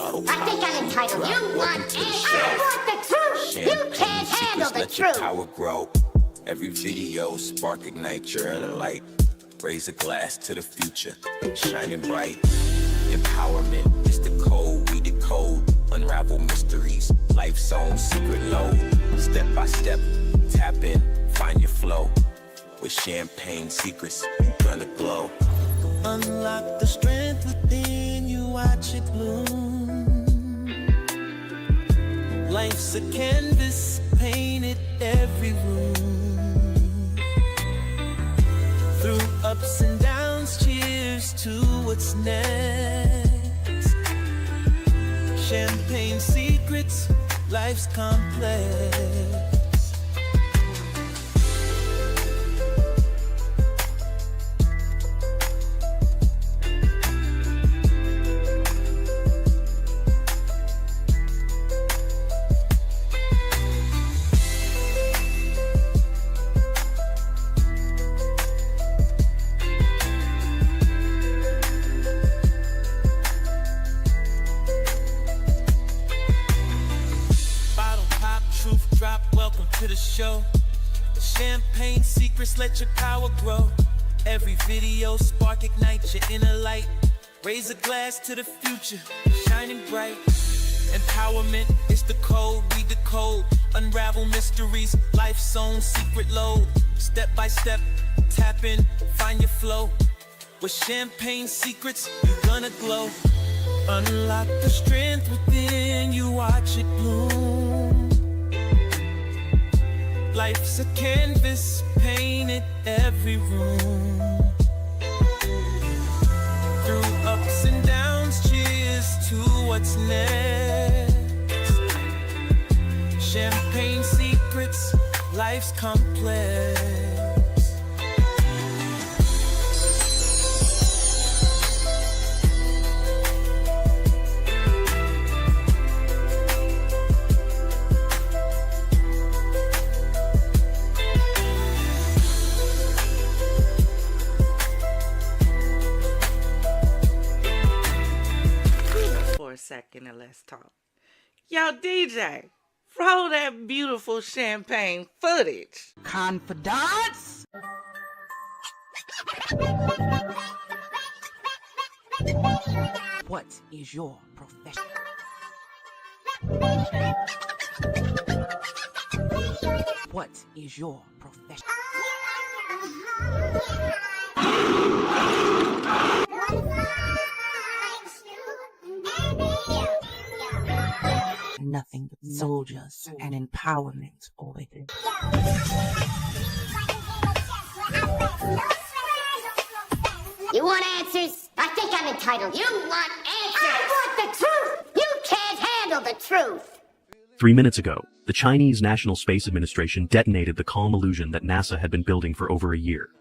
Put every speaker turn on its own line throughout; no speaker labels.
I think I'm entitled. You want answers. I want the truth. You can't handle the truth. Let your power grow. Every video spark ignite your inner light. Raise a glass to the future, shining bright. Empowerment is the code we decode. Unravel mysteries, life's own secret load. Step by step, tap in, find your flow. With champagne secrets, gonna glow.
Unlock the strength within you, watch it bloom. Life's a canvas, painted every room. Through ups and downs, cheers to what's next. Champagne secrets, life's complex. To the show, champagne secrets, let your power grow. Every video spark ignite your inner light. Raise a glass to the future, shining bright. Empowerment is the code we decode. Unravel mysteries, life's own secret load. Step by step, tap in, find your flow. With champagne secrets, you're gonna glow. Unlock the strength within you, watch it bloom. Life's a canvas, painted every room. Through ups and downs, cheers to what's next. Champagne secrets, life's complex.
2nd and let's talk. Yo, DJ, roll that beautiful champagne footage.
Confidants? What is your profession? What is your profession? Nothing but soldiers and empowerment over here.
You want answers? I think I'm entitled. You want answers? I want the truth! You can't handle the truth!
3 minutes ago, the Chinese National Space Administration detonated the calm illusion that NASA had been building for over a year.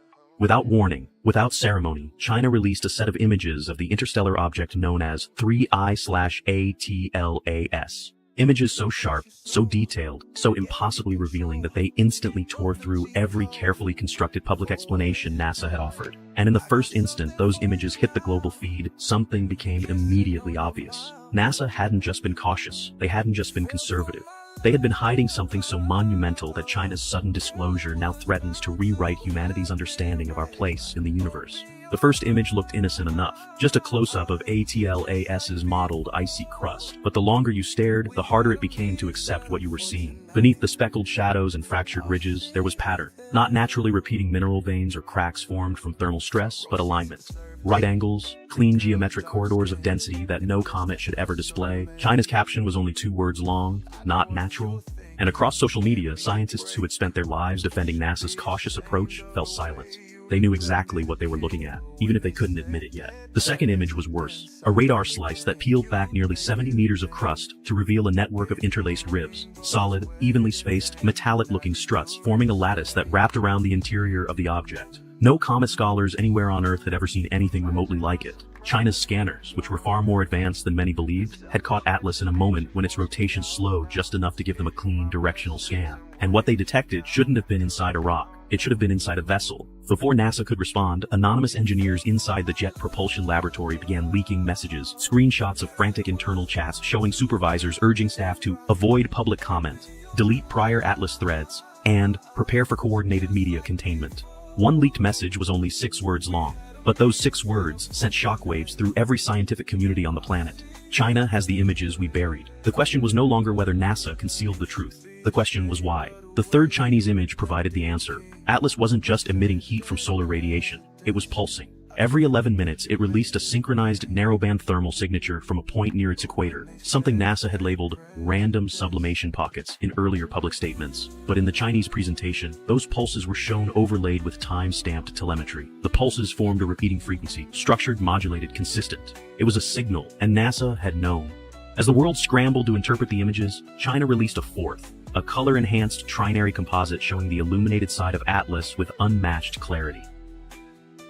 Without warning, without ceremony, China released a set of images of the interstellar object known as 3I/ATLAS. Images so sharp, so detailed, so impossibly revealing that they instantly tore through every carefully constructed public explanation NASA had offered. And in the first instant those images hit the global feed, something became immediately obvious. NASA hadn't just been cautious, they hadn't just been conservative. They had been hiding something so monumental that China's sudden disclosure now threatens to rewrite humanity's understanding of our place in the universe. The first image looked innocent enough, just a close-up of ATLAS's mottled icy crust. But the longer you stared, the harder it became to accept what you were seeing. Beneath the speckled shadows and fractured ridges, there was pattern. Not naturally repeating mineral veins or cracks formed from thermal stress, but alignment. Right angles, clean geometric corridors of density that no comet should ever display. China's caption was only 2 words long, not natural. And across social media, scientists who had spent their lives defending NASA's cautious approach fell silent. They knew exactly what they were looking at, even if they couldn't admit it yet. The second image was worse. A radar slice that peeled back nearly 70 meters of crust to reveal a network of interlaced ribs. Solid, evenly spaced, metallic-looking struts forming a lattice that wrapped around the interior of the object. No comet scholars anywhere on Earth had ever seen anything remotely like it. China's scanners, which were far more advanced than many believed, had caught Atlas in a moment when its rotation slowed just enough to give them a clean, directional scan. And what they detected shouldn't have been inside a rock. It should have been inside a vessel. Before NASA could respond, anonymous engineers inside the Jet Propulsion Laboratory began leaking messages, screenshots of frantic internal chats showing supervisors urging staff to avoid public comment, delete prior Atlas threads, and prepare for coordinated media containment. One leaked message was only 6 words long, but those 6 words sent shockwaves through every scientific community on the planet. China has the images we buried. The question was no longer whether NASA concealed the truth. The question was why. The third Chinese image provided the answer. Atlas wasn't just emitting heat from solar radiation, it was pulsing. Every 11 minutes, it released a synchronized narrowband thermal signature from a point near its equator, something NASA had labeled random sublimation pockets in earlier public statements. But in the Chinese presentation, those pulses were shown overlaid with time-stamped telemetry. The pulses formed a repeating frequency, structured, modulated, consistent. It was a signal, and NASA had known. As the world scrambled to interpret the images, China released a fourth, a color-enhanced trinary composite showing the illuminated side of Atlas with unmatched clarity.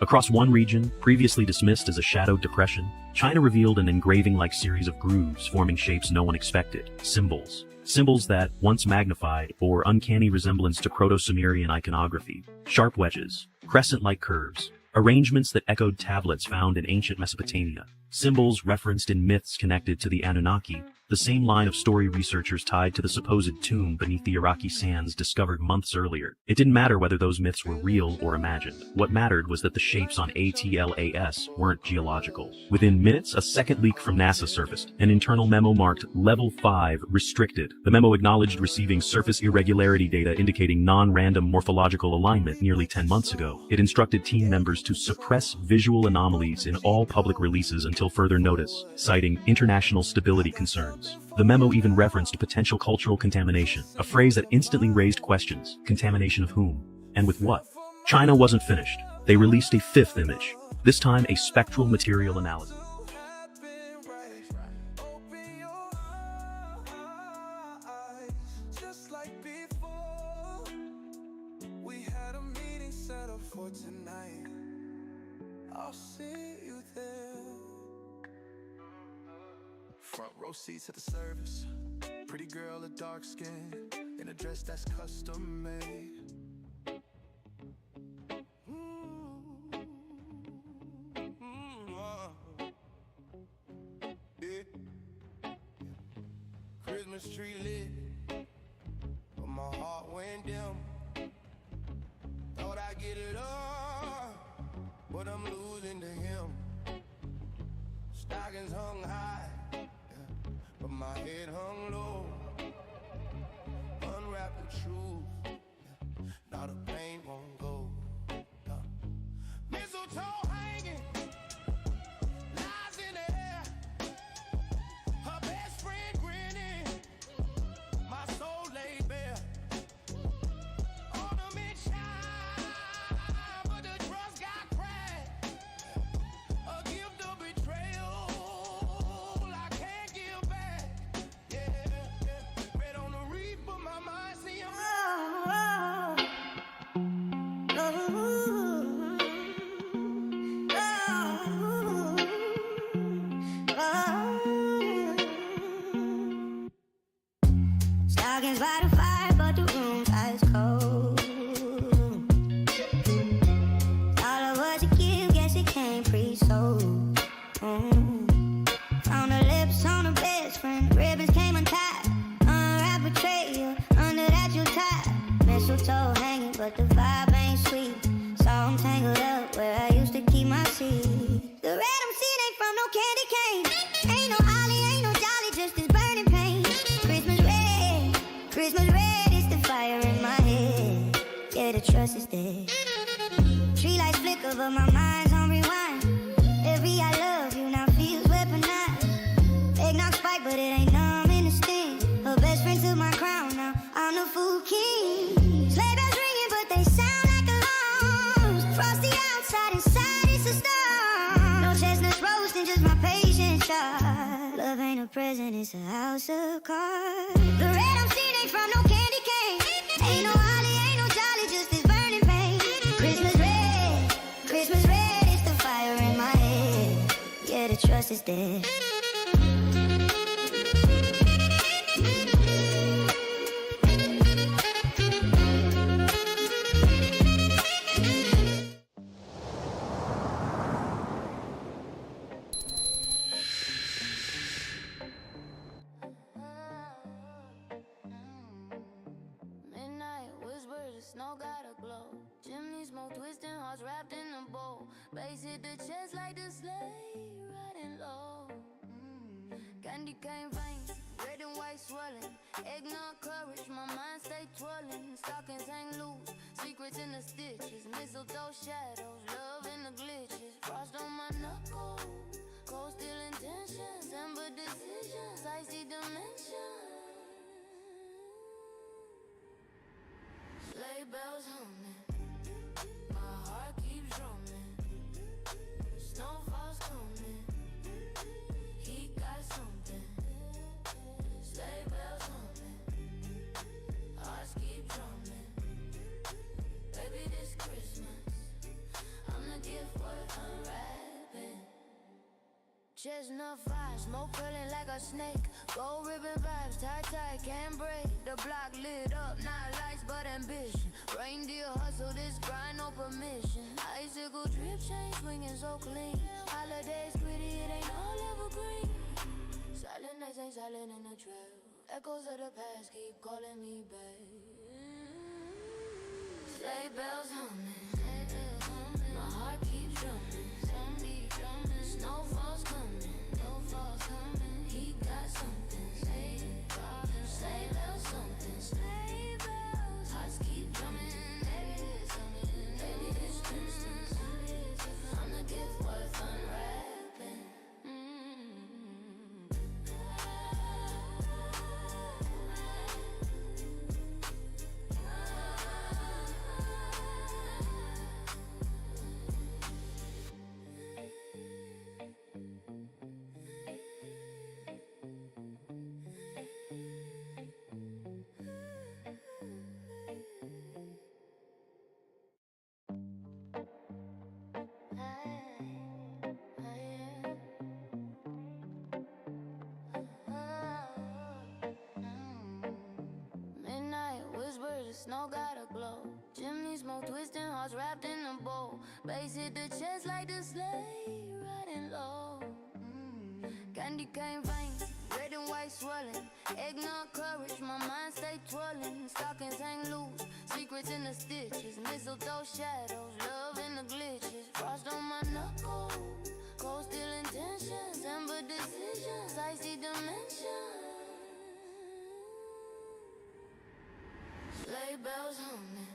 Across one region, previously dismissed as a shadowed depression, China revealed an engraving-like series of grooves forming shapes no one expected, symbols. Symbols that, once magnified, bore uncanny resemblance to Proto-Sumerian iconography. Sharp wedges, crescent-like curves, arrangements that echoed tablets found in ancient Mesopotamia. Symbols referenced in myths connected to the Anunnaki, the same line of story researchers tied to the supposed tomb beneath the Iraqi sands discovered months earlier. It didn't matter whether those myths were real or imagined. What mattered was that the shapes on ATLAS weren't geological. Within minutes, a second leak from NASA surfaced, an internal memo marked Level 5 Restricted. The memo acknowledged receiving surface irregularity data indicating non-random morphological alignment nearly 10 months ago. It instructed team members to suppress visual anomalies in all public releases until further notice, citing international stability concerns. The memo even referenced potential cultural contamination, a phrase that instantly raised questions. Contamination of whom? And with what? China wasn't finished. They released a fifth image, this time a spectral material analysis.
Front row seats at the service. Pretty girl, a dark skin, in a dress that's custom made. Yeah. Christmas tree lit, but my heart went dim. Thought I'd get it all, but I'm losing to him. Stockings hung high, but my head hung low. Unwrap the truth, now the pain won't go. Mistletoe hanging, lies in the air. Her best friend grinning, my soul laid bare. Ornament shine, but the trust got cracked. A gift of betrayal I can't give back. Yeah. Red on the reef, but my mind see him.
Stockings by the fire, but the room's ice cold. All of what you give, guess it came pre-sold. Found her lips on her best friend, ribbons came untied. Unwrap betrayal, under that you tied. Mistletoe hanging, but the vibe ain't sweet. Saw 'em tangled up where I used to keep my seed. The red I'm seeing ain't from no candy cane. Ain't no ollie, ain't no jolly, just this burning pain. Christmas red is the fire in my head. Yeah, the trust is dead. Tree lights flicker, but my mind's on rewind. Every I love you now feels weaponized. Eggnog spike, but it ain't numb in the sting. Her best friend took my crown, now I'm the fool king. Sleigh bells ringing, but they sound like alarms. Frosty outside, inside it's a storm. No chestnuts roasting, just my patience sharp. Love ain't a present, it's a house of cards. The red I'm seeing ain't from no candy cane. Ain't no holly, ain't no jolly, just this burning pain. Christmas red is the fire in my head. Yeah, the trust is dead. chest like the sleigh, riding low. Candy cane veins, red and white swelling. Eggnog courage, my mind stay twirling. Stockings hang loose, secrets in the stitches. Mistletoe shadows, love in the glitches. Frost on my knuckles, cold steel intentions. Ember decisions, icy dimensions. Sleigh bells humming, my heart keeps drumming. Snowfall's coming, he got something. Sleigh bells humming, hearts keep drumming. Baby, this Christmas, I'm the gift worth unwrapping. Chestnut fire, smoke curling like a snake. Gold ribbon vibes, tight, can't break. The block lit up, not lights but ambition. Reindeer hustle, this grind, no permission. Icicle drip chain swinging so clean. Holidays pretty, it ain't all evergreen. Silent nights ain't silent in the trail. Echoes of the past keep calling me back. Sleigh bells humming, my heart keeps drumming. Snowfall's coming, he got something. Sleigh bells something, hearts keep drumming. Baby, this Christmas, I'm the gift worth unwrapping. Snow got a glow. Chimney smoke twisting, hearts wrapped in a bow. Bass hit the chest like the sleigh, riding low. Candy cane veins, red and white swelling. Eggnog courage, my mind stay twirling. Stockings hang loose, secrets in the stitches. Mistletoe shadows, love in the glitches. Frost on my knuckles, cold steel intentions. Ember decisions, icy dimensions. Sleigh bells humming,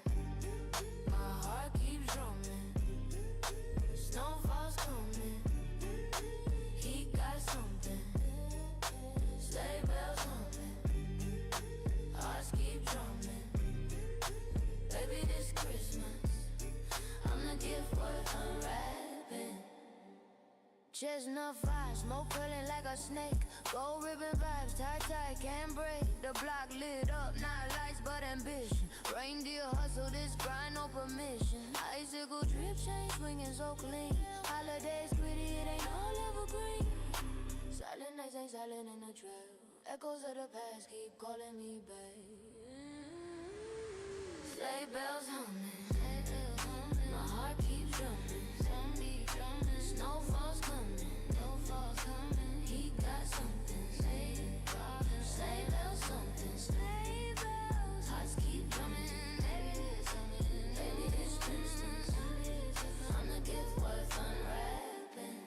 my heart keeps drumming. Snowfall's coming, he got something. Sleigh bells humming, hearts keep drumming. Baby, this Christmas, I'm the gift worth unwrapping. Chestnut fire, smoke curling like a snake. Gold ribbon vibes, tight, can't break. The block lit up, not lights but ambition. Reindeer hustle, this grind, no permission. Icicle drip chain swinging so clean. Holidays pretty, it ain't all evergreen. Silent nights ain't silent in the trail. Echoes of the past keep calling me back. Sleigh bells humming, my heart keeps drumming. Snowfall's coming, he got something. Sleigh bells something, hearts keep drumming. Baby, this Christmas, I'm the gift worth unwrapping.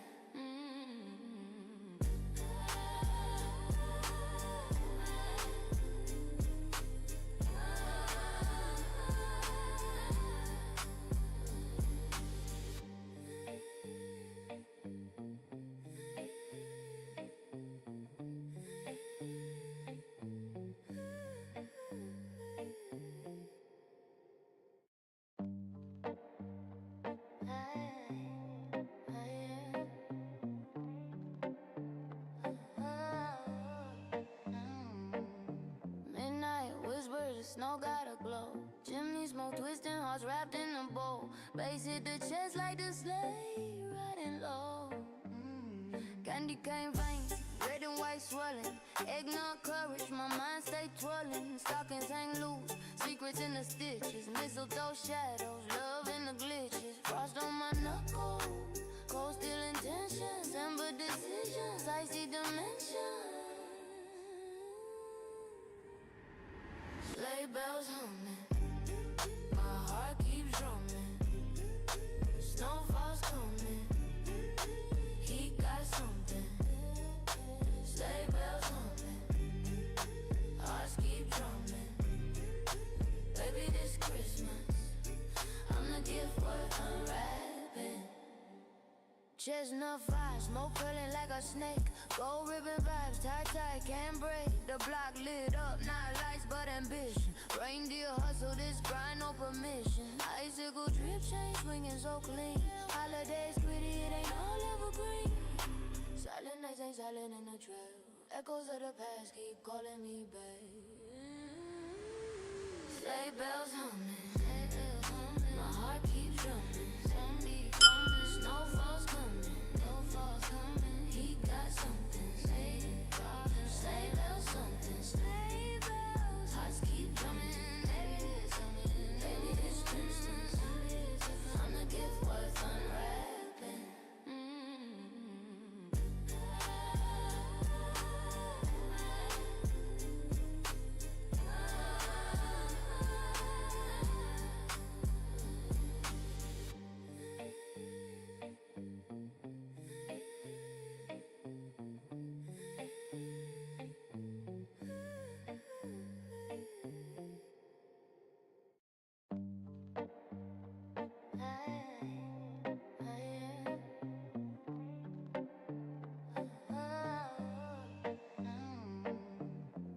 Snow got a glow. Chimney smoke twisting, hearts wrapped in a bow. Bass hit the chest like the sleigh, riding low. Candy cane veins, red and white swelling. Eggnog courage, my mind stay twirling. Stockings hang loose, secrets in the stitches. Mistletoe shadows, love in the glitches. Frost on my knuckles, cold steel intentions. Ember decisions, icy dimensions. Sleigh bells humming, my heart keeps drumming. Snowfall's coming, Chestnut fire, smoke curling like a snake. Gold ribbon vibes, tight, can't break. The block lit up, not lights but ambition. Reindeer hustle, this grind, no permission. Icicle drip chain swinging so clean. Holidays gritty, it ain't all evergreen. Silent nights ain't silent in the trail. Echoes of the past keep calling me back. Sleigh bells humming, my heart keeps drumming. Snowfall's coming, he got something. Sleigh bells, something. Sleigh bells, hearts keep drumming. Maybe it's distance. I'm the gift worth unwrapping.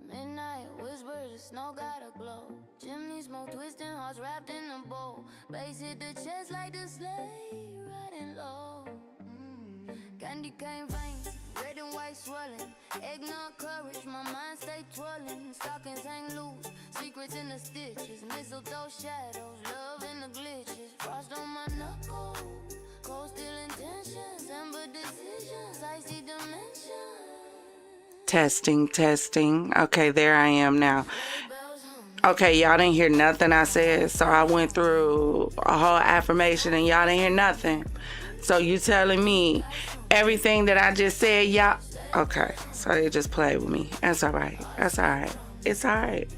Midnight whispers, the snow got a glow. Chimney smoke twisting, hearts wrapped in a bowl. Bass hit the chest like the sleigh riding low. Candy cane veins, red and white swelling. Eggnog courage, my mind stay twirling. Stockings hang loose, secrets in the stitches. Mistletoe shadows, love in the glitches. Frost on my knuckles, cold still intentions. Amber decisions, icy dimensions.
Testing. Okay, there I am now. Okay, y'all didn't hear nothing I said, so I went through a whole affirmation and y'all didn't hear nothing. So you telling me everything that I just said, y'all? Okay, so they just played with me. That's all right. It's all right.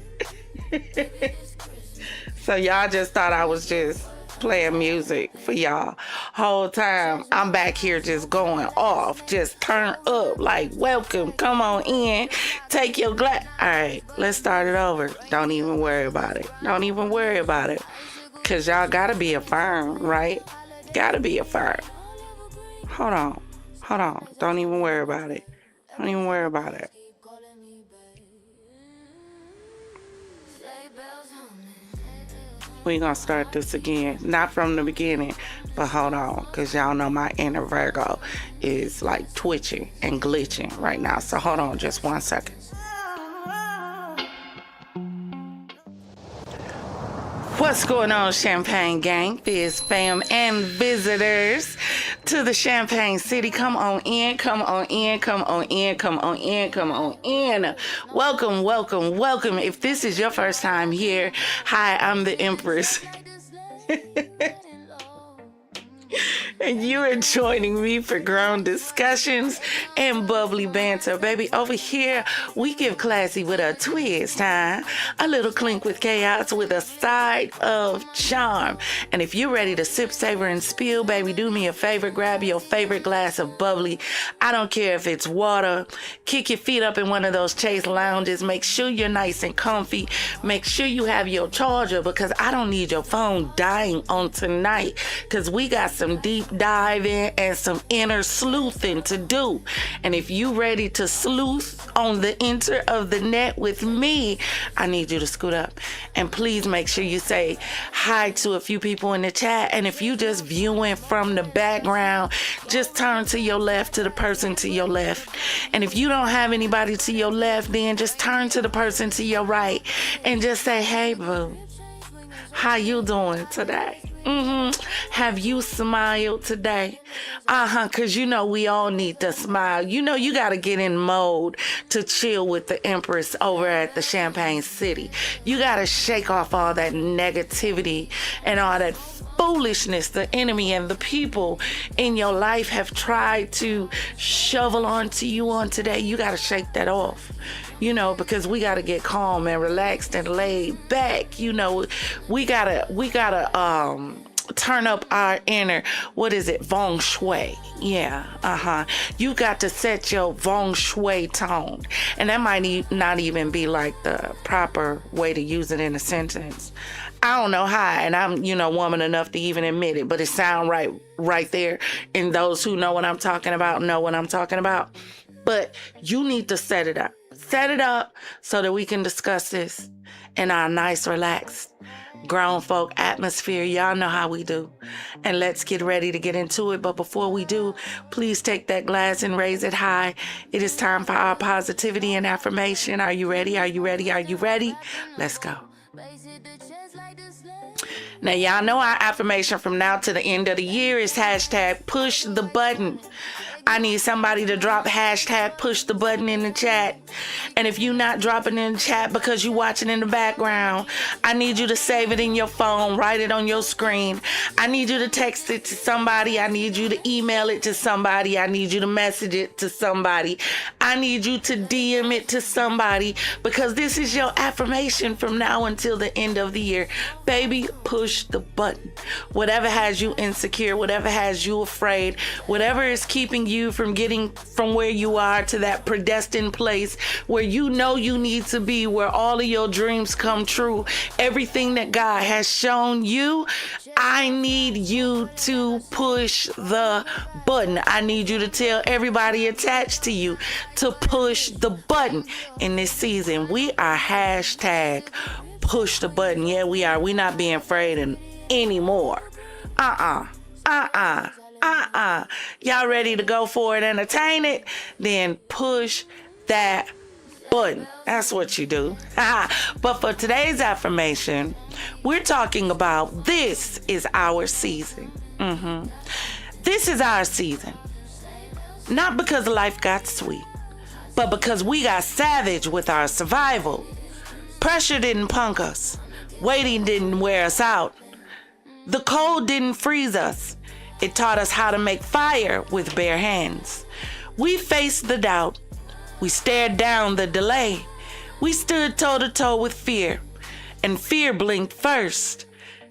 So y'all just thought I was just playing music for y'all. Whole time I'm back here just going off, just turn up, like welcome, come on in, take your glass. All right, let's start it over. Don't even worry about it. Cause y'all gotta be affirmed, right? Gotta be affirmed. Hold on. Don't even worry about it. We're gonna start this again. Not from the beginning, but hold on, because y'all know my inner Virgo is like twitching and glitching right now. So hold on just 1 second. What's going on, Champagne Gang, FizzFam, and visitors to the Champagne City? Come on in. Welcome. If this is your first time here, hi, I'm the Empress. And you are joining me for grown discussions and bubbly banter. Baby, over here, we give classy with a twist, huh? A little clink with chaos with a side of charm. And if you're ready to sip, savor, and spill, baby, do me a favor. Grab your favorite glass of bubbly. I don't care if it's water. Kick your feet up in one of those Chase lounges. Make sure you're nice and comfy. Make sure you have your charger, because I don't need your phone dying on tonight, because we got some deep diving and some inner sleuthing to do. And if you ready to sleuth on the of the net with me, I need you to scoot up. And please make sure you say hi to a few people in the chat. And if you just viewing from the background, just turn to your left to the person to your left. And if you don't have anybody to your left, then just turn to the person to your right and just say, hey boo, how you doing today? Have you smiled today? Because you know we all need to smile. You know you got to get in mode to chill with the Empress over at the Champagne City. You got to shake off all that negativity and all that foolishness the enemy and the people in your life have tried to shovel onto you on today. You got to shake that off. You know, because we got to get calm and relaxed and laid back. You know, we gotta turn up our inner, what is it, feng shui. Yeah, you got to set your feng shui tone, and that might not even be like the proper way to use it in a sentence. I don't know how, and I'm woman enough to even admit it, but it sound right there, and those who know what I'm talking about know what I'm talking about. But you need to set it up so that we can discuss this in our nice, relaxed, grown folk atmosphere. Y'all know how we do. And let's get ready to get into it. But before we do, please take that glass and raise it high. It is time for our positivity and affirmation. Are you ready? Are you ready? Are you ready? Let's go. Now, y'all know our affirmation from now to the end of the year is hashtag push the button. I need somebody to drop hashtag push the button in the chat. And if you're not dropping in the chat because you're watching in the background, I need you to save it in your phone, write it on your screen. I need you to text it to somebody. I need you to email it to somebody. I need you to message it to somebody. I need you to DM it to somebody, because this is your affirmation from now until the end of the year. Baby, push the button. Whatever has you insecure, whatever has you afraid, whatever is keeping you from getting from where you are to that predestined place where you know you need to be, where all of your dreams come true, everything that God has shown you, I need you to push the button. I need you to tell everybody attached to you to push the button in this season. We are hashtag push the button. Yeah, we are. We're not being afraid anymore. Y'all ready to go for it, entertain it? Then push that button. That's what you do. But for today's affirmation, we're talking about this is our season. This is our season. Not because life got sweet, but because we got savage with our survival. Pressure didn't punk us. Waiting didn't wear us out. The cold didn't freeze us. It taught us how to make fire with bare hands. We faced the doubt. We stared down the delay. We stood toe to toe with fear, and fear blinked first.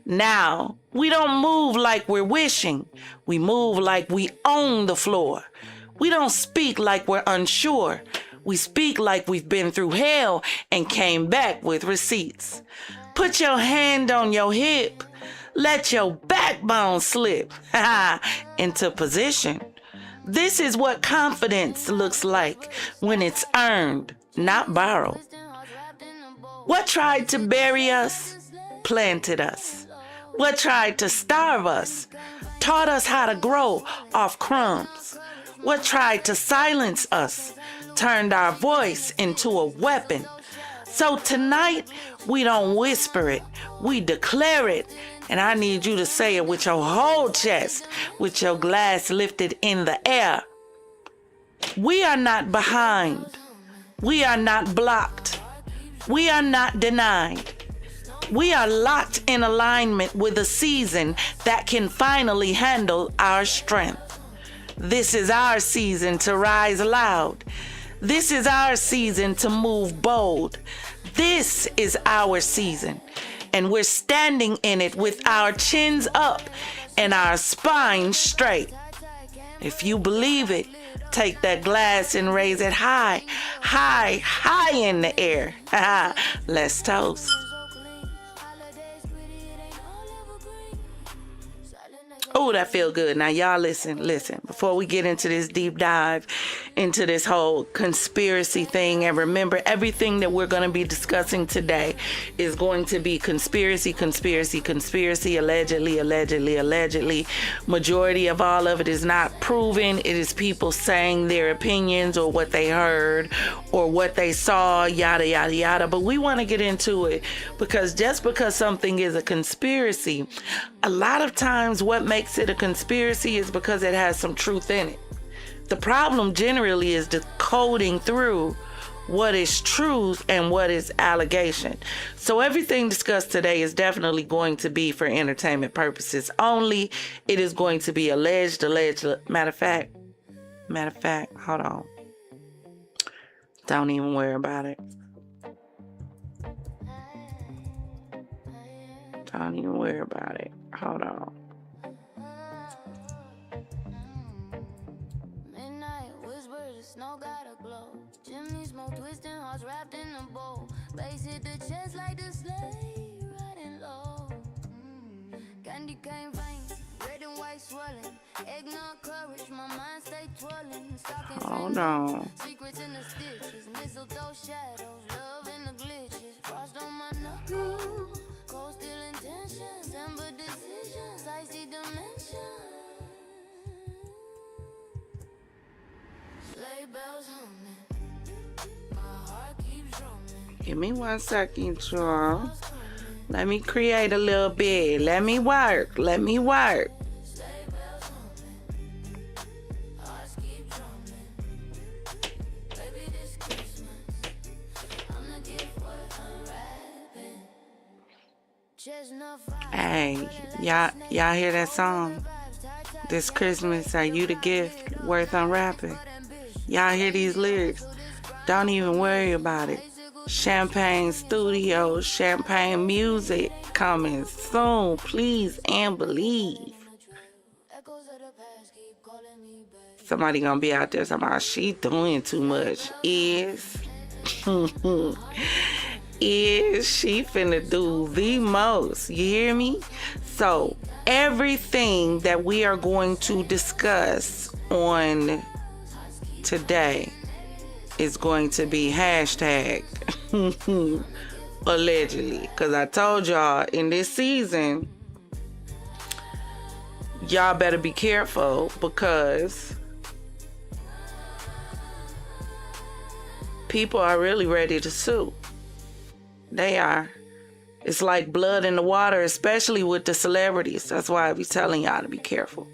Now, we don't move like we're wishing. We move like we own the floor. We don't speak like we're unsure. We speak like we've been through hell and came back with receipts. Put your hand on your hip. Let your backbone slip into position. This is what confidence looks like when it's earned, not borrowed. What tried to bury us, planted us. What tried to starve us, taught us how to grow off crumbs. What tried to silence us, turned our voice into a weapon. So tonight, we don't whisper it, we declare it. And I need you to say it with your whole chest, with your glass lifted in the air. We are not behind. We are not blocked. We are not denied. We are locked in alignment with a season that can finally handle our strength. This is our season to rise loud. This is our season to move bold. This is our season. And we're standing in it with our chins up and our spines straight. If you believe it, take that glass and raise it high, high, high in the air. Let's toast. Oh, that feel good. Now, y'all listen. Before we get into this deep dive into this whole conspiracy thing, and remember, everything that we're going to be discussing today is going to be conspiracy, allegedly. Majority of all of it is not proven. It is people saying their opinions or what they heard or what they saw, yada, yada, yada. But we want to get into it because just because something is a conspiracy, a lot of times what makes it a conspiracy is because it has some truth in it. The problem generally is decoding through what is truth and what is allegation. So everything discussed today is definitely going to be for entertainment purposes only. It is going to be alleged. Matter of fact, hold on. Don't even worry about it. Don't even worry about it. Hold on.
snow gotta glow. Chimney smoke twisting, hearts wrapped in a bowl. Bass hit the chest like the sleigh, riding low. Candy cane veins, red and white swelling. Eggnog courage, my mind stay twirling.
Hold on.
Secrets in the stitches, mistletoe shadows, love in the glitches. Frost on my knuckles, cold still intentions, amber decisions, icy dimensions. Sleigh bells humming, my heart keeps drumming.
Give me 1 second, y'all. Let me create a little bit. Let me work. Let me work.
Sleigh bells humming, hearts keep drumming. Baby, this Christmas, I'm the gift worth unwrapping. Chestnut fire.
Hey, y'all hear that song? This Christmas, are you the gift worth unwrapping? Y'all hear these lyrics? Don't even worry about it. Champagne Studios, Champagne Music coming soon. Please and believe. Somebody gonna be out there talking about she doing too much. Is she finna do the most? You hear me? So everything that we are going to discuss on today is going to be hashtag allegedly, because I told y'all in this season y'all better be careful, because people are really ready to sue. They are. It's like blood in the water, especially with the celebrities. That's why I be telling y'all to be careful.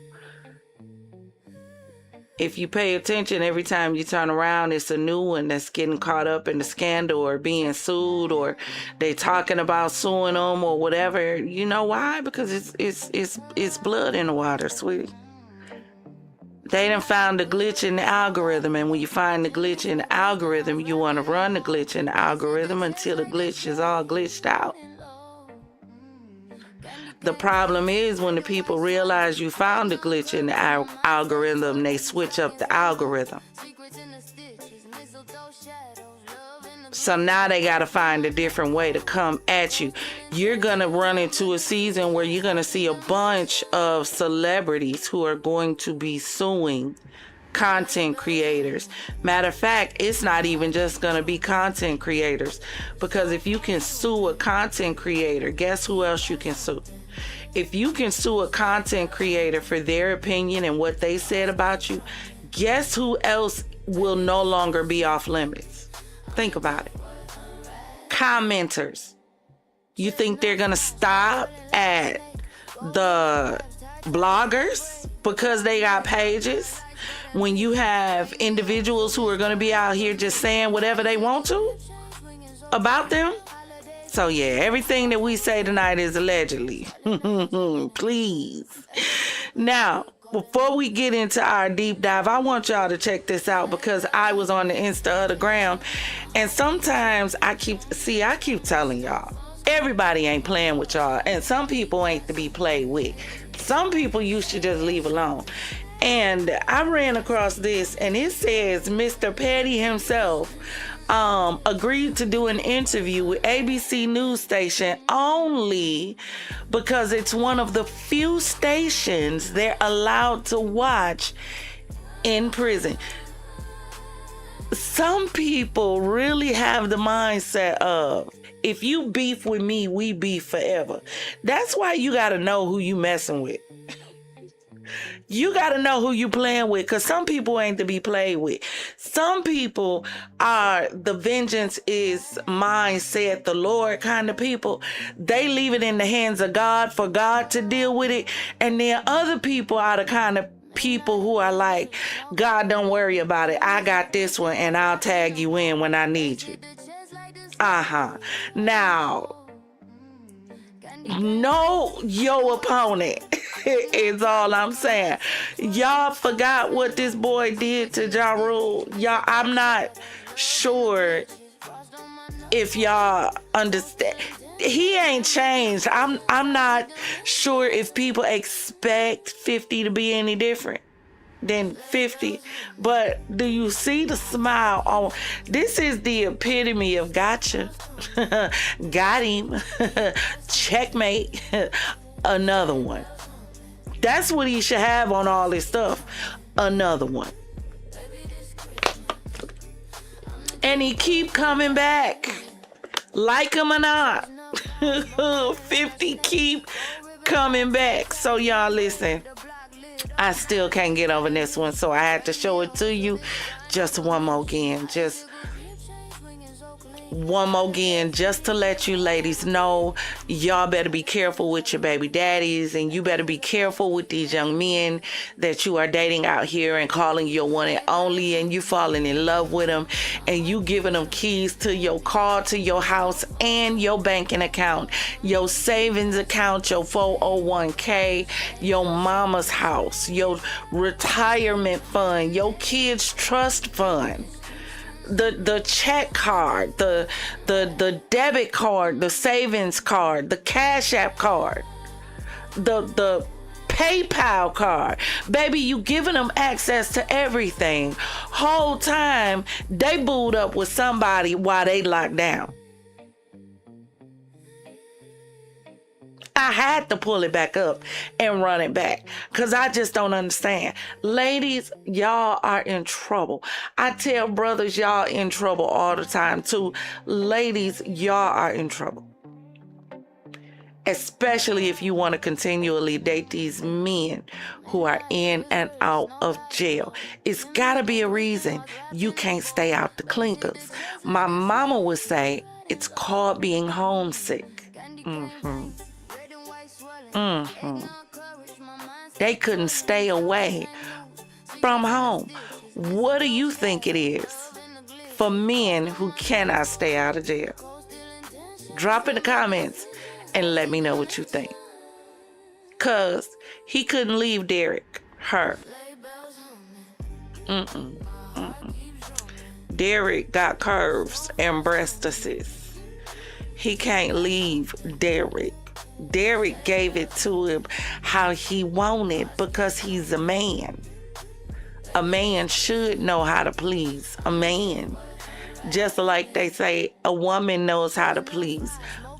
If you pay attention, every time you turn around, it's a new one that's getting caught up in the scandal or being sued, or they talking about suing them or whatever. You know why? Because it's blood in the water, sweetie. They done found the glitch in the algorithm, and when you find the glitch in the algorithm, you want to run the glitch in the algorithm until the glitch is all glitched out. The problem is when the people realize you found the glitch in the algorithm, they switch up the algorithm. So now they got to find a different way to come at you. You're going to run into a season where you're going to see a bunch of celebrities who are going to be suing content creators. Matter of fact, it's not even just going to be content creators, because if you can sue a content creator, guess who else you can sue? If you can sue a content creator for their opinion and what they said about you, guess who else will no longer be off limits? Think about it. Commenters. You think they're going to stop at the bloggers because they got pages? When you have individuals who are going to be out here just saying whatever they want to about them? So yeah, everything that we say tonight is allegedly. Please. Now, before we get into our deep dive, I want y'all to check this out, because I was on the Insta of the gram, and sometimes I keep telling y'all, everybody ain't playing with y'all, and some people ain't to be played with. Some people you should just leave alone. And I ran across this, and it says Mr. Petty himself agreed to do an interview with ABC News station only because it's one of the few stations they're allowed to watch in prison. Some people really have the mindset of, if you beef with me, we beef forever. That's why you got to know who you messing with. You got to know who you playing with, because some people ain't to be played with. Some people are the vengeance is mine, saith the Lord kind of people. They leave it in the hands of God for God to deal with it. And then other people are the kind of people who are like, God, don't worry about it. I got this one, and I'll tag you in when I need you. Now, know your opponent is all I'm saying. Y'all forgot what this boy did to Ja Rule. Y'all, I'm not sure if y'all understand. He ain't changed. I'm not sure if people expect 50 to be any different. than 50. But do you see the smile on? This is the epitome of gotcha. Got him. Checkmate. Another one. That's what he should have on all this stuff. Another one. And he keep coming back. Like him or not. 50 keep coming back. So y'all listen. I still can't get over this one, so I had to show it to you. Just one more again. Just one more again, just to let you ladies know, y'all better be careful with your baby daddies, and you better be careful with these young men that you are dating out here and calling your one and only, and you falling in love with them, and you giving them keys to your car, to your house, and your banking account, your savings account, your 401k, your mama's house, your retirement fund, your kids' trust fund. The check card, the debit card, the savings card, the Cash App card, the PayPal card. Baby, you giving them access to everything. Whole time they booed up with somebody while they locked down. I had to pull it back up and run it back because I just don't understand. Ladies, y'all are in trouble. I tell brothers, y'all in trouble all the time too. Ladies, y'all are in trouble. Especially if you want to continually date these men who are in and out of jail. It's got to be a reason you can't stay out the clinkers. My mama would say it's called being homesick. They couldn't stay away from home. What do you think it is for men who cannot stay out of jail? Drop in the comments and let me know what you think. Cause he couldn't leave Derek, her. Derek got curves and breastises. He can't leave Derek. Derek gave it to him how he wanted because he's a man. A man should know how to please a man. Just like they say, a woman knows how to please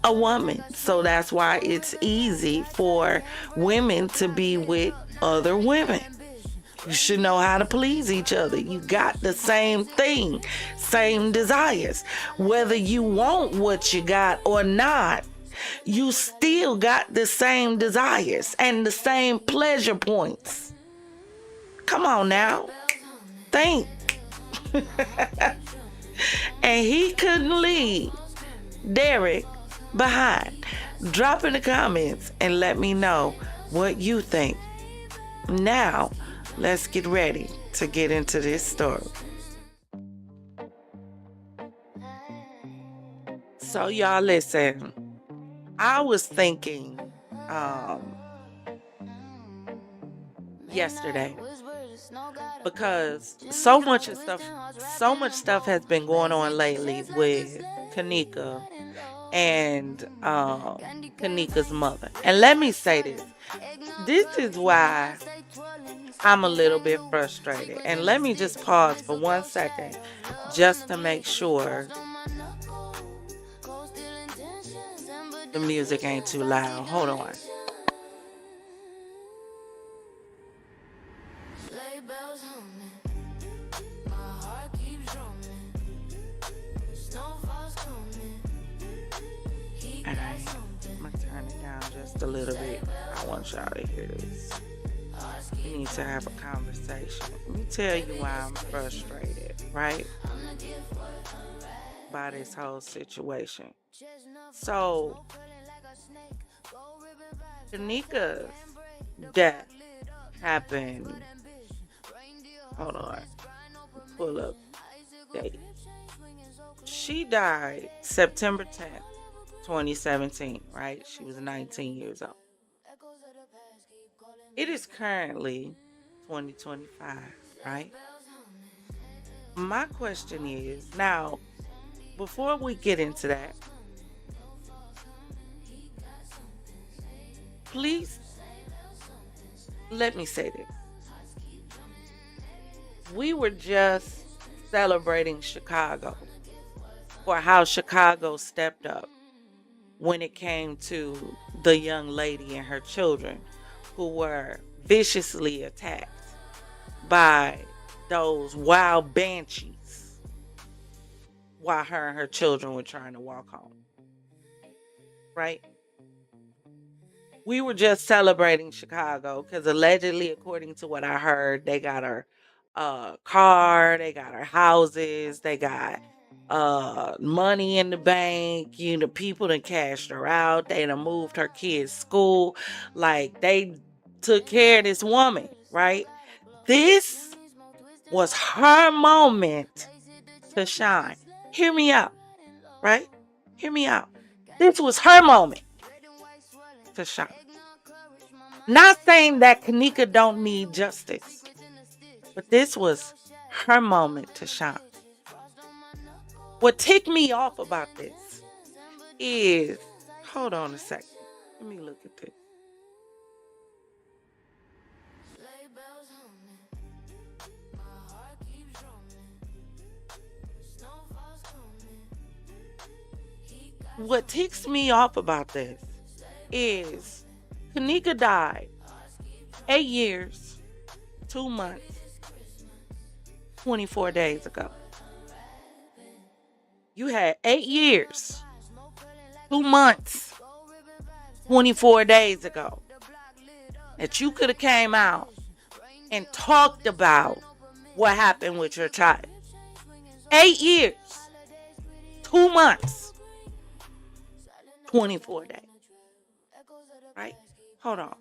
a woman. So that's why it's easy for women to be with other women. You should know how to please each other. You got the same thing, same desires. Whether you want what you got or not, you still got the same desires and the same pleasure points. Come on now. Think. And he couldn't leave Derek behind. Drop in the comments and let me know what you think. Now, let's get ready to get into this story. So y'all listen. I was thinking yesterday, because so much stuff has been going on lately with Kenneka and Kenneka's mother. And let me say this. This is why I'm a little bit frustrated. And let me just pause for 1 second just to make sure the music ain't too loud. Hold on. Alright, I'm gonna turn it down just a little bit. I want y'all to hear this. We need to have a conversation. Let me tell you why I'm frustrated, right? By this whole situation. So, Kenneka's death happened. Hold on. Pull up date. She died September 10th, 2017, right? She was 19 years old. It is currently 2025, right? My question is, now, before we get into that, please let me say this. we were just celebrating Chicago for how Chicago stepped up when it came to the young lady and her children who were viciously attacked by those wild banshees while her and her children were trying to walk home. Right? We were just celebrating Chicago because allegedly, according to what I heard, they got her car, they got her houses, they got money in the bank. People done cashed her out. They done moved her kids' school. Like, they took care of this woman, right? This was her moment to shine. Hear me out, right? Hear me out. This was her moment to shine. Not saying that Kenneka don't need justice, but this was her moment to shine. What ticked me off about this is, hold on a second. Let me look at this. What ticks me off about this is Kenneka died 8 years, 2 months, 24 days ago. You had 8 years, 2 months, 24 days ago that you could have came out and talked about what happened with your child. 8 years, 2 months, 24 days. Right? Hold on.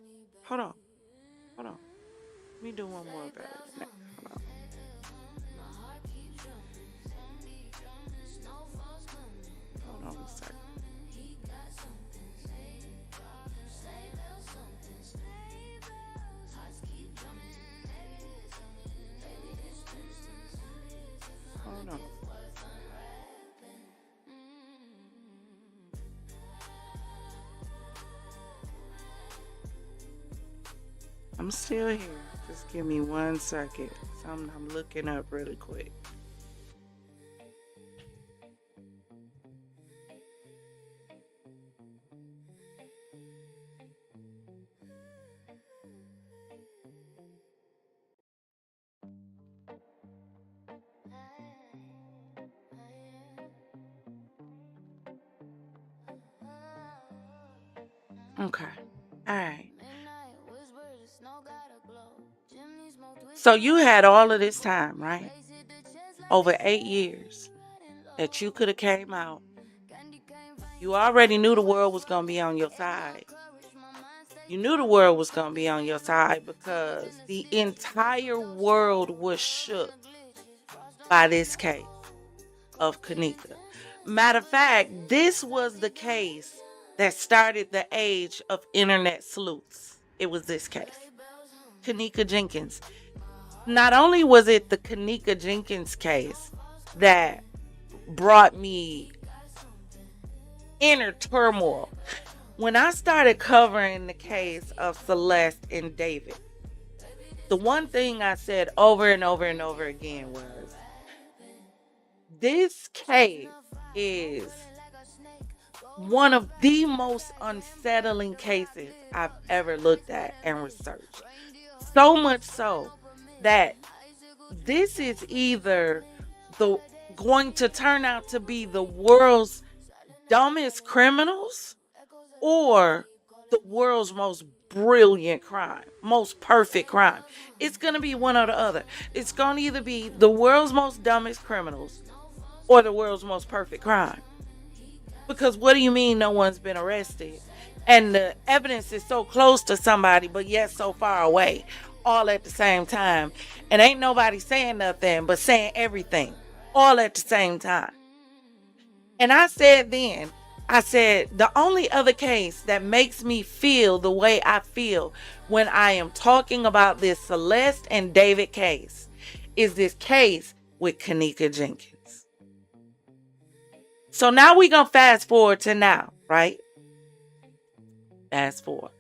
Let me do one more better. Hold on. Hold on a second. Hold on. I'm still here. Just give me 1 second. I'm looking up really quick. Okay. All right. So you had all of this time, right? Over 8 years that you could have came out. You already knew the world was going to be on your side. You knew the world was going to be on your side because the entire world was shook by this case of Kenneka. Matter of fact, this was the case that started the age of internet sleuths. It was this case. Kenneka Jenkins. Not only was it the Kenneka Jenkins case that brought me inner turmoil. When I started covering the case of Celeste and David, the one thing I said over and over and over again was, this case is one of the most unsettling cases I've ever looked at and researched. So much so that this is either going to turn out to be the world's dumbest criminals or the world's most brilliant crime, most perfect crime. It's going to be one or the other. It's going to either be the world's most dumbest criminals or the world's most perfect crime. Because what do you mean no one's been arrested? And the evidence is so close to somebody, but yet so far away, all at the same time. And ain't nobody saying nothing, but saying everything, all at the same time. And I said then, the only other case that makes me feel the way I feel when I am talking about this Celeste and David case is this case with Kenneka Jenkins. So now we're going to fast forward to now, right? Fast forward.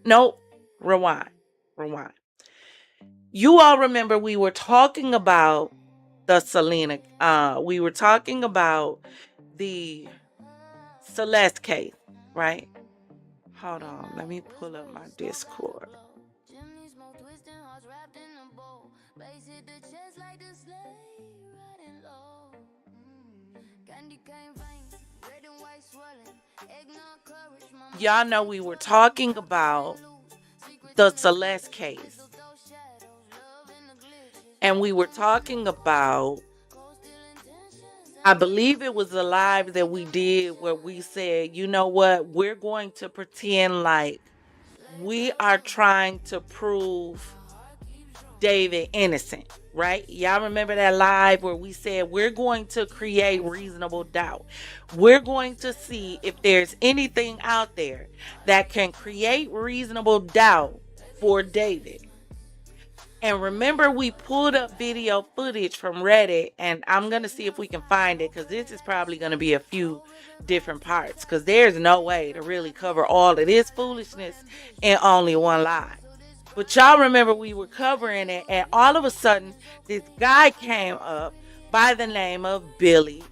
Nope. Rewind. You all remember we were talking about the Selena. We were talking about the Celeste case, right? Hold on, let me pull up my Discord. Y'all know we were talking about the Celeste case. And we were talking about, I believe it was a live that we did where we said, you know what, we're going to pretend like we are trying to prove David innocent, right? Y'all remember that live where we said we're going to create reasonable doubt. We're going to see if there's anything out there that can create reasonable doubt for David. And remember, we pulled up video footage from Reddit, and I'm going to see if we can find it, because this is probably going to be a few different parts, because there's no way to really cover all of this foolishness in only one live. But y'all remember we were covering it, and all of a sudden, this guy came up by the name of Benny,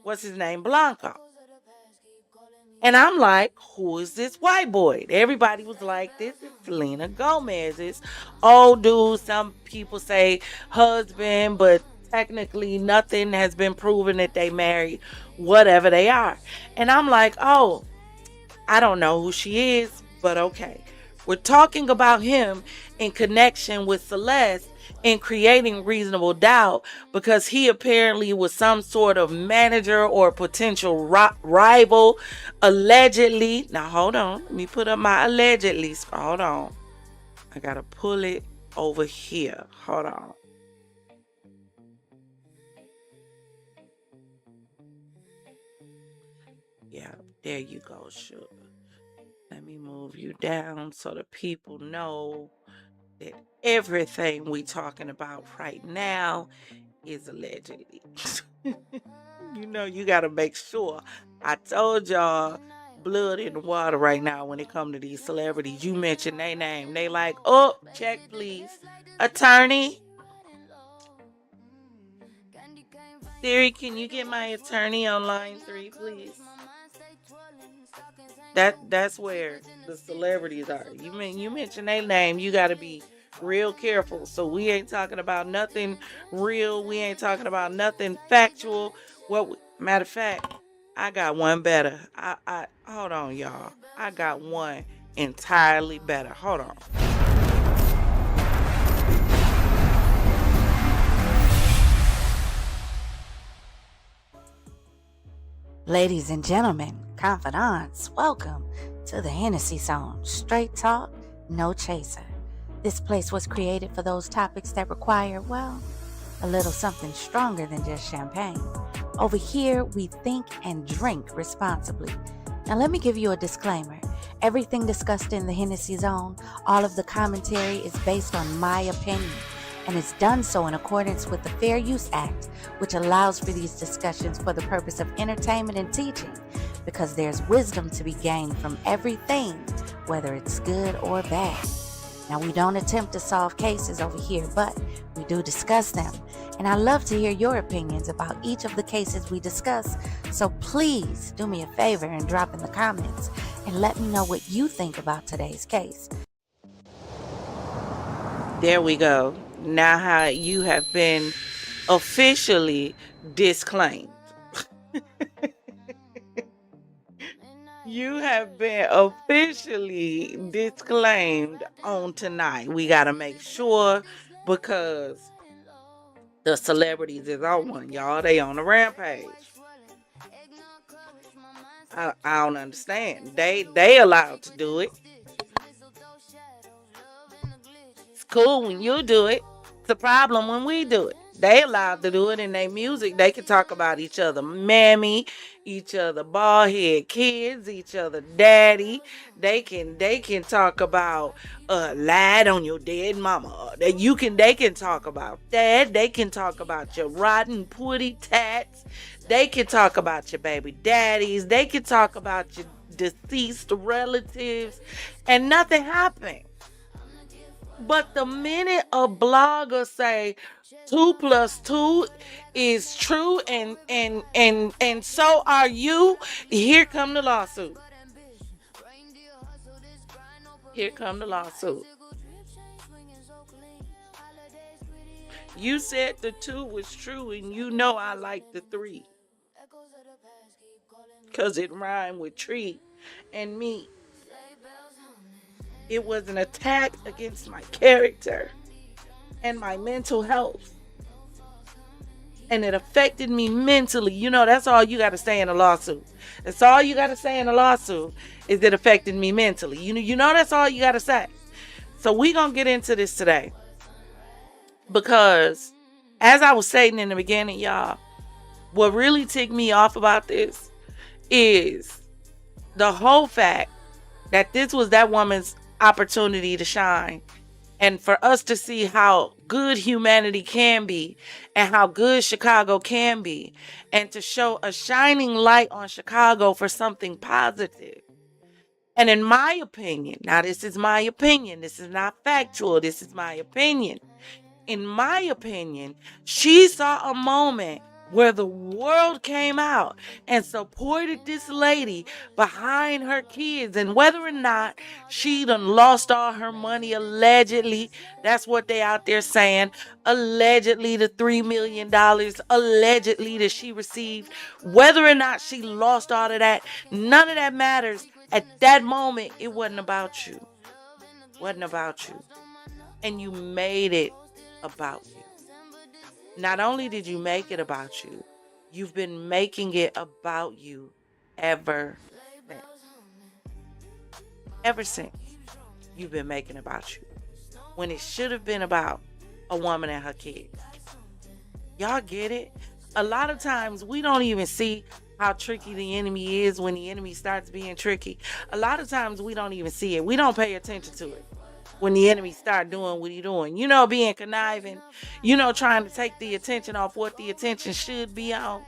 what's his name? Blanco. And I'm like, who is this white boy? Everybody was like, this is Selena Gomez's old dude. Some people say husband, but technically nothing has been proven that they married, whatever they are. And I'm like, oh, I don't know who she is, but okay. We're talking about him in connection with Celeste in creating reasonable doubt, because he apparently was some sort of manager or potential rival, allegedly. Now, hold on. Let me put up my allegedly. Hold on. I got to pull it over here. Hold on. Yeah, there you go, sugar. Let me move you down so the people know that everything we talking about right now is allegedly. You know, you got to make sure. I told y'all, blood in the water right now when it come to these celebrities. You mention their name. They like, oh, check please. Attorney. Siri, can you get my attorney on line 3, please? That's where the celebrities are. You mention their name, you got to be real careful. So we ain't talking about nothing real. We ain't talking about nothing factual. Matter of fact, I got one better. I hold on, y'all. I got one entirely better. Hold on.
Ladies and gentlemen, confidants, welcome to the Hennessy Zone. Straight talk, no chaser. This place was created for those topics that require, well, a little something stronger than just champagne. Over here, we think and drink responsibly. Now, let me give you a disclaimer. Everything discussed in the Hennessy Zone, all of the commentary is based on my opinion, and is done so in accordance with the Fair Use Act, which allows for these discussions for the purpose of entertainment and teaching, because there's wisdom to be gained from everything, whether it's good or bad. Now, we don't attempt to solve cases over here, but we do discuss them, and I love to hear your opinions about each of the cases we discuss, so please do me a favor and drop in the comments and let me know what you think about today's case.
There we go. Now how you have been officially disclaimed. You have been officially disclaimed on tonight. We got to make sure, because the celebrities is on one, y'all. They on a rampage. I don't understand. They allowed to do it. It's cool when you do it. It's a problem when we do it. They allowed to do it in their music. They can talk about each other mammy, each other bald head kids, each other daddy. They can talk about lied on your dead mama. They can talk about that. They can talk about your rotten putty tats. They can talk about your baby daddies. They can talk about your deceased relatives, and nothing happened. But the minute a blogger say 2 plus 2 is true and so are you, here come the lawsuit. Here come the lawsuit. You said the 2 was true, and you know I like the 3. Because it rhymed with tree and me. It was an attack against my character and my mental health. And it affected me mentally. You know, that's all you got to say in a lawsuit. That's all you got to say in a lawsuit is it affected me mentally. You know that's all you got to say. So we going to get into this today. Because as I was saying in the beginning, y'all, what really ticked me off about this is the whole fact that this was that woman's opportunity to shine. And for us to see how good humanity can be and how good Chicago can be, and to show a shining light on Chicago for something positive. And in my opinion, now this is my opinion, this is not factual, this is my opinion. In my opinion, she saw a moment where the world came out and supported this lady behind her kids. And whether or not she done lost all her money, allegedly, that's what they out there saying, allegedly the $3 million, allegedly that she received, whether or not she lost all of that, none of that matters. At that moment, it wasn't about you. It wasn't about you. And you made it about you. Not only did you make it about you, you've been making it about you ever since. Ever since, you've been making it about you. When it should have been about a woman and her kids. Y'all get it? A lot of times we don't even see how tricky the enemy is when the enemy starts being tricky. A lot of times we don't even see it. We don't pay attention to it. When the enemy start doing what he doing, you know, being conniving, you know, trying to take the attention off what the attention should be on.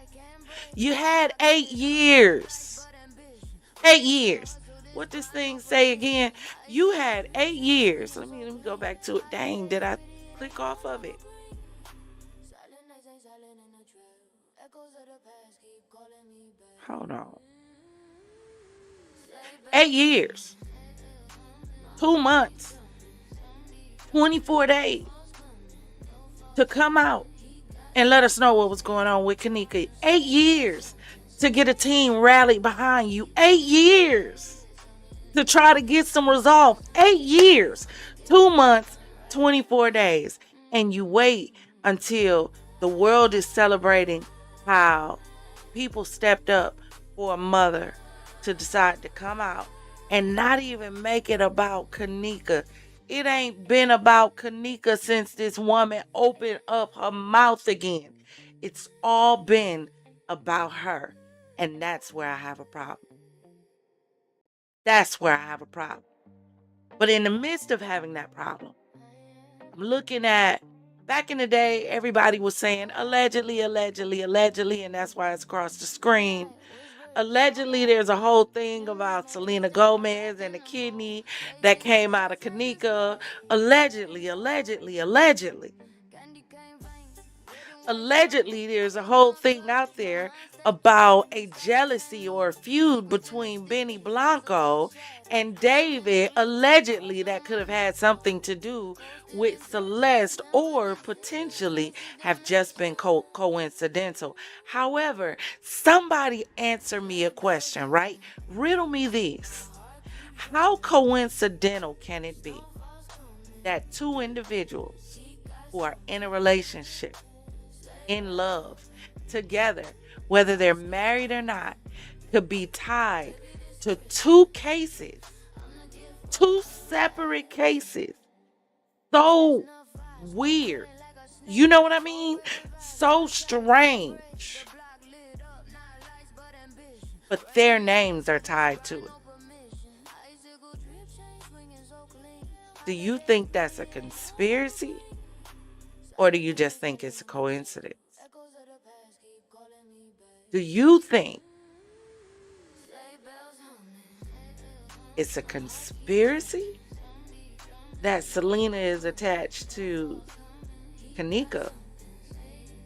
You had 8 years. 8 years. What this thing say again? You had 8 years. Let me go back to it. Dang, did I click off of it? Hold on. 8 years. 2 months. 24 days to come out and let us know what was going on with Kenneka. 8 years to get a team rallied behind you. 8 years to try to get some resolve. 8 years, 2 months, 24 days. And you wait until the world is celebrating how people stepped up for a mother to decide to come out and not even make it about Kenneka. It ain't been about Kenneka since this woman opened up her mouth again. It's all been about her. And that's where I have a problem. That's where I have a problem. But in the midst of having that problem, I'm looking at, back in the day, everybody was saying allegedly, allegedly, allegedly, and that's why it's across the screen. Allegedly, there's a whole thing about Selena Gomez and the kidney that came out of Kenneka. Allegedly, allegedly, allegedly. Allegedly, there's a whole thing out there about a jealousy or a feud between Blanco and David. Allegedly, that could have had something to do with Celeste or potentially have just been coincidental. However, somebody answer me a question, right? Riddle me this. How coincidental can it be that 2 individuals who are in a relationship, in love, together, whether they're married or not, could be tied to 2 cases, 2 separate cases? So weird. You know what I mean? So strange. But their names are tied to it. Do you think that's a conspiracy? Or do you just think it's a coincidence? Do you think it's a conspiracy? that Selena is attached to Kenneka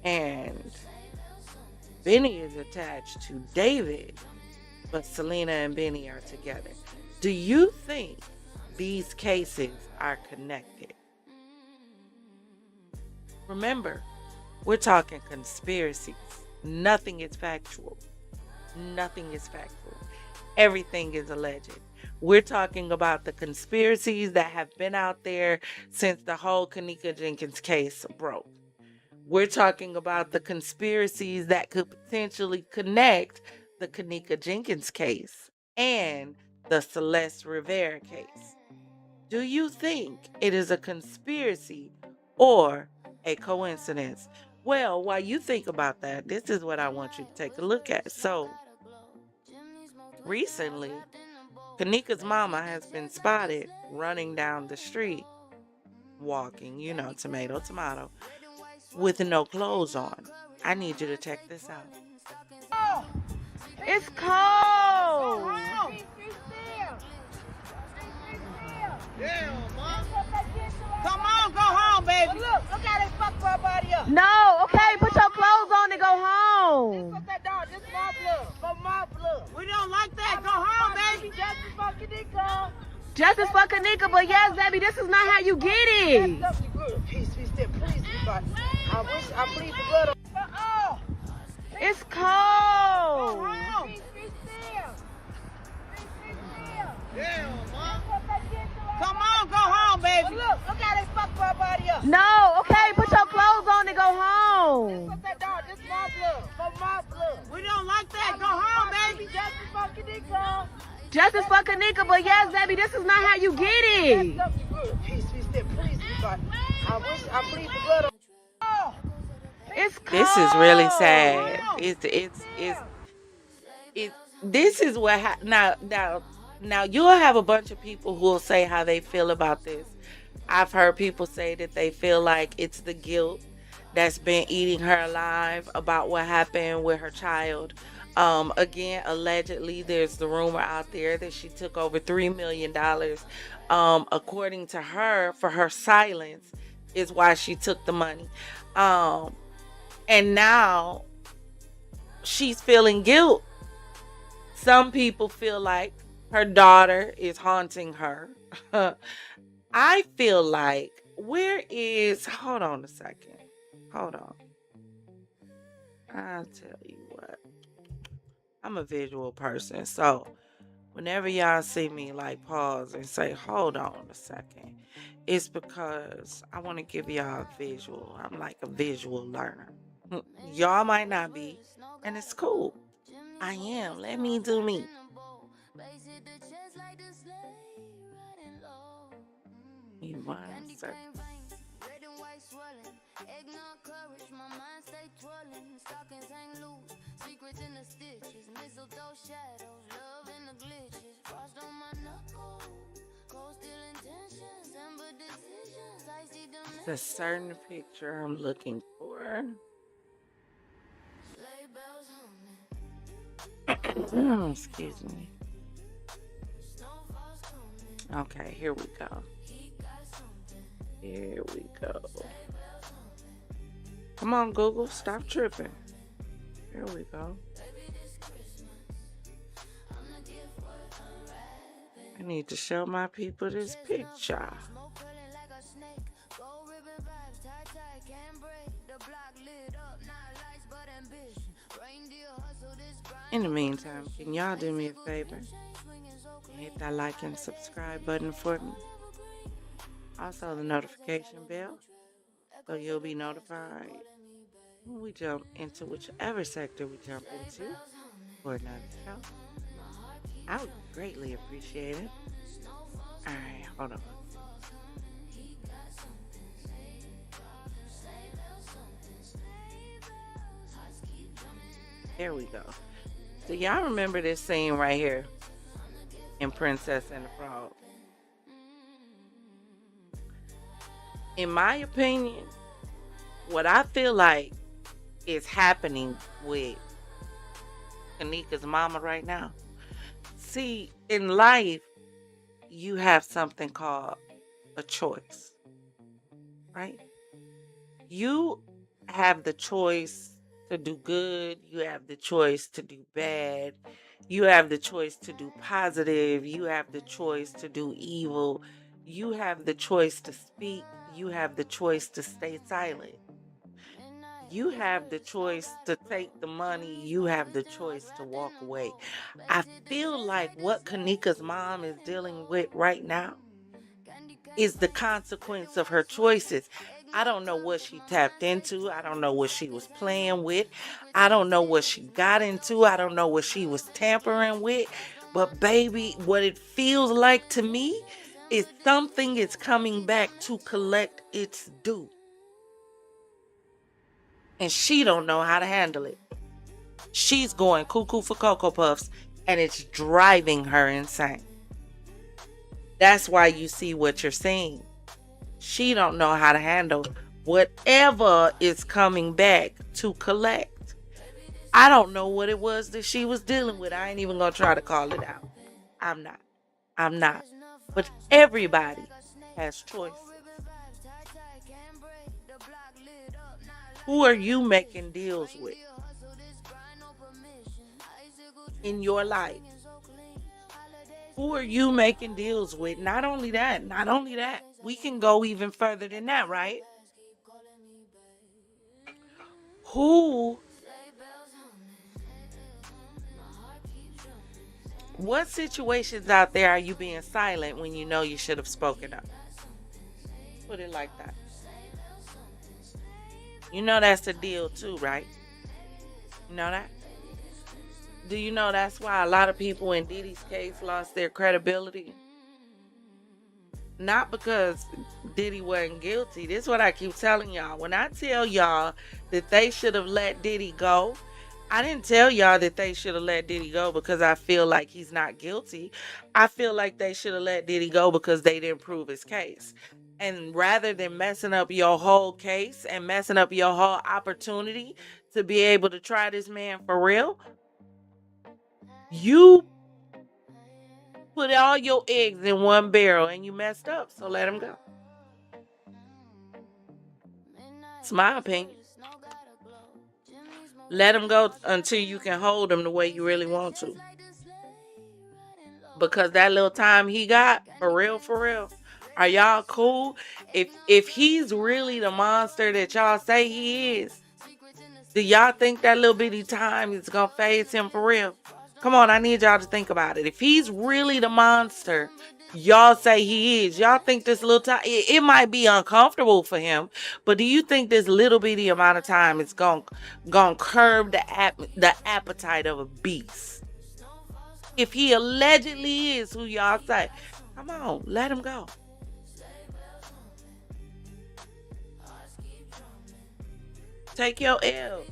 and Benny is attached to David, but Selena and Benny are together. Do you think these cases are connected? Remember, we're talking conspiracies. Nothing is factual. Nothing is factual. Everything is alleged. We're talking about the conspiracies that have been out there since the whole Kenneka Jenkins case broke. We're talking about the conspiracies that could potentially connect the Kenneka Jenkins case and the Celeste Rivera case. Do you think it is a conspiracy or a coincidence? Well, while you think about that, this is what I want you to take a look at. So, recently, Kenneka's mama has been spotted running down the street, walking, tomato, tomato, with no clothes on. I need you to check this out.
Oh, it's cold. Yeah, Mom. Come on, go home, baby. Look how they fuck her body up. No, okay, put your clothes on and go home. This that dog, this my blood, for my blood. We don't like that. Go home, baby. Justice for Kenneka. Justice for Kenneka, but yes, baby, this is not how you get it. Peace, please, God. I bleed the blood. It's cold. Go home. Yeah, Mom. Come on, go home, baby. Look how they fuck her body up. No, okay, put your clothes on and go home. This that dog, this my blood, for my blood. We don't like that. Go home, baby. Justice for Kenneka. Justice for Kenneka, but yes, baby, this is not how you get it. Peace, please, God. I bleed the blood. It's cold.
This is really sad. This is what now you'll have a bunch of people who will say how they feel about this. I've heard people say that they feel like it's the guilt that's been eating her alive about what happened with her child. Again, allegedly, there's the rumor out there that she took over $3 million. According to her, for her silence is why she took the money. And now she's feeling guilt. Some people feel like her daughter is haunting her. I feel like, hold on a second. Hold on. I'll tell you what. I'm a visual person, so whenever y'all see me like pause and say, hold on a second, it's because I want to give y'all a visual. I'm like a visual learner. Y'all might not be, and it's cool. I am. Let me do me. One second. It's a certain picture I'm looking for. Excuse me. Okay, here we go. Here we go. Come on, Google, stop tripping. Here we go. I need to show my people this picture. In the meantime, can y'all do me a favor? Hit that like and subscribe button for me. Also the notification bell, so you'll be notified when we jump into whichever sector we jump into for another show. I would greatly appreciate it. Alright, hold on. There we go. So y'all remember this scene right here in Princess and the Frog? In my opinion, what I feel like is happening with Kenneka's mama right now. See, in life, you have something called a choice, right? You have the choice to do good. You have the choice to do bad. You have the choice to do positive. You have the choice to do evil. You have the choice to speak. You have the choice to stay silent. You have the choice to take the money. You have the choice to walk away. I feel like what Kenneka's mom is dealing with right now is the consequence of her choices. I don't know what she tapped into. I don't know what she was playing with. I don't know what she got into. I don't know what she was tampering with. But baby, what it feels like to me is something is coming back to collect its due. And she don't know how to handle it. She's going cuckoo for Cocoa Puffs, and it's driving her insane. That's why you see what you're seeing. She don't know how to handle whatever is coming back to collect. I don't know what it was that she was dealing with. I ain't even gonna try to call it out. I'm not. But everybody has choices. Who are you making deals with in your life? Who are you making deals with? Not only that, we can go even further than that, right? What situations out there are you being silent when you know you should have spoken up? Put it like that. You know that's a deal too, right? You know that? Do you know that's why a lot of people in Diddy's case lost their credibility? Not because Diddy wasn't guilty. This is what I keep telling y'all. When I tell y'all that they should have let Diddy go, I didn't tell y'all that they should have let Diddy go because I feel like he's not guilty. I feel like they should have let Diddy go because they didn't prove his case. And rather than messing up your whole case and messing up your whole opportunity to be able to try this man for real, you put all your eggs in one barrel and you messed up. So let him go. It's my opinion. Let him go until you can hold him the way you really want to. Because that little time he got, for real, are y'all cool? If he's really the monster that y'all say he is, do y'all think that little bitty time is gonna phase him for real? Come on, I need y'all to think about it. If he's really the monster y'all say he is, y'all think this little time, it might be uncomfortable for him, but do you think this little bitty amount of time is gonna curb the appetite of a beast? If he allegedly is who y'all say, come on, let him go. Take your L.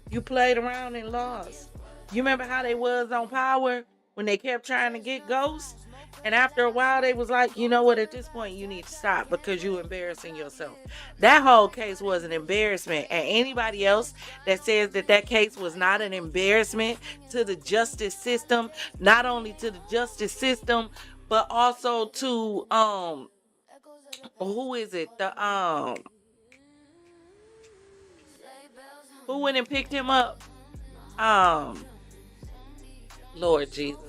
You played around and lost. You remember how they was on Power when they kept trying to get Ghost? And after a while, they was like, you know what, at this point, you need to stop because you're embarrassing yourself. That whole case was an embarrassment. And anybody else that says that case was not an embarrassment to the justice system, not only to the justice system, but also to, who is it? Who went and picked him up? Lord Jesus.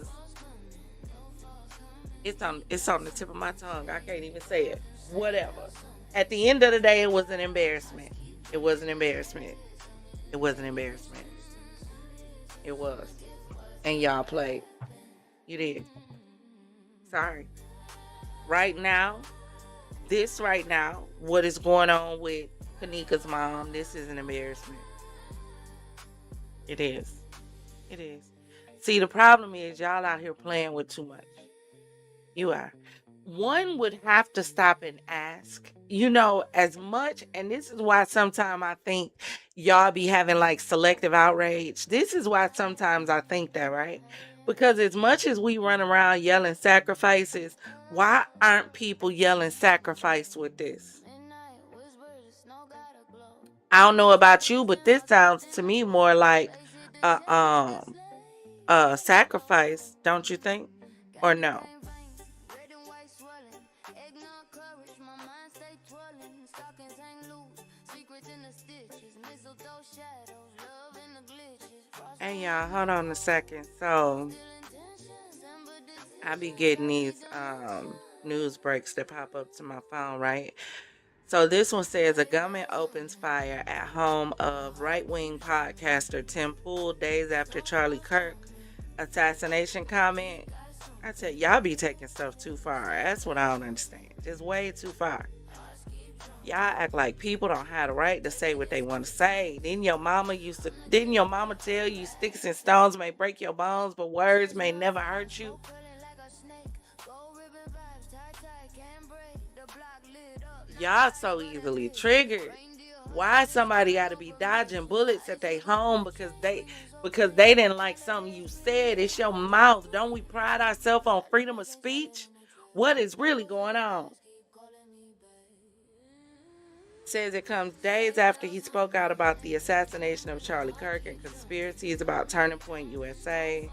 It's on the tip of my tongue. I can't even say it. Whatever. At the end of the day, it was an embarrassment. It was an embarrassment. It was an embarrassment. It was. And y'all played. You did. Sorry. Right now, what is going on with Kenneka's mom, this is an embarrassment. It is. It is. See, the problem is y'all out here playing with too much. You are. One would have to stop and ask, as much, and this is why sometimes I think y'all be having like selective outrage. This is why sometimes I think that, right? Because as much as we run around yelling sacrifices, why aren't people yelling sacrifice with this? I don't know about you, but this sounds to me more like a sacrifice, don't you think? Or no? Hey y'all, hold on a second. So I be getting these news breaks that pop up to my phone, right? So this one says a gunman opens fire at home of right-wing podcaster Tim Pool days after Charlie Kirk assassination comment. I tell y'all be taking stuff too far. That's what I don't understand. Just way too far. Y'all act like people don't have the right to say what they want to say. Didn't your mama tell you sticks and stones may break your bones, but words may never hurt you? Y'all so easily triggered. Why somebody got to be dodging bullets at their home because they didn't like something you said? It's your mouth. Don't we pride ourselves on freedom of speech? What is really going on? Says it comes days after he spoke out about the assassination of Charlie Kirk and conspiracies about Turning Point USA.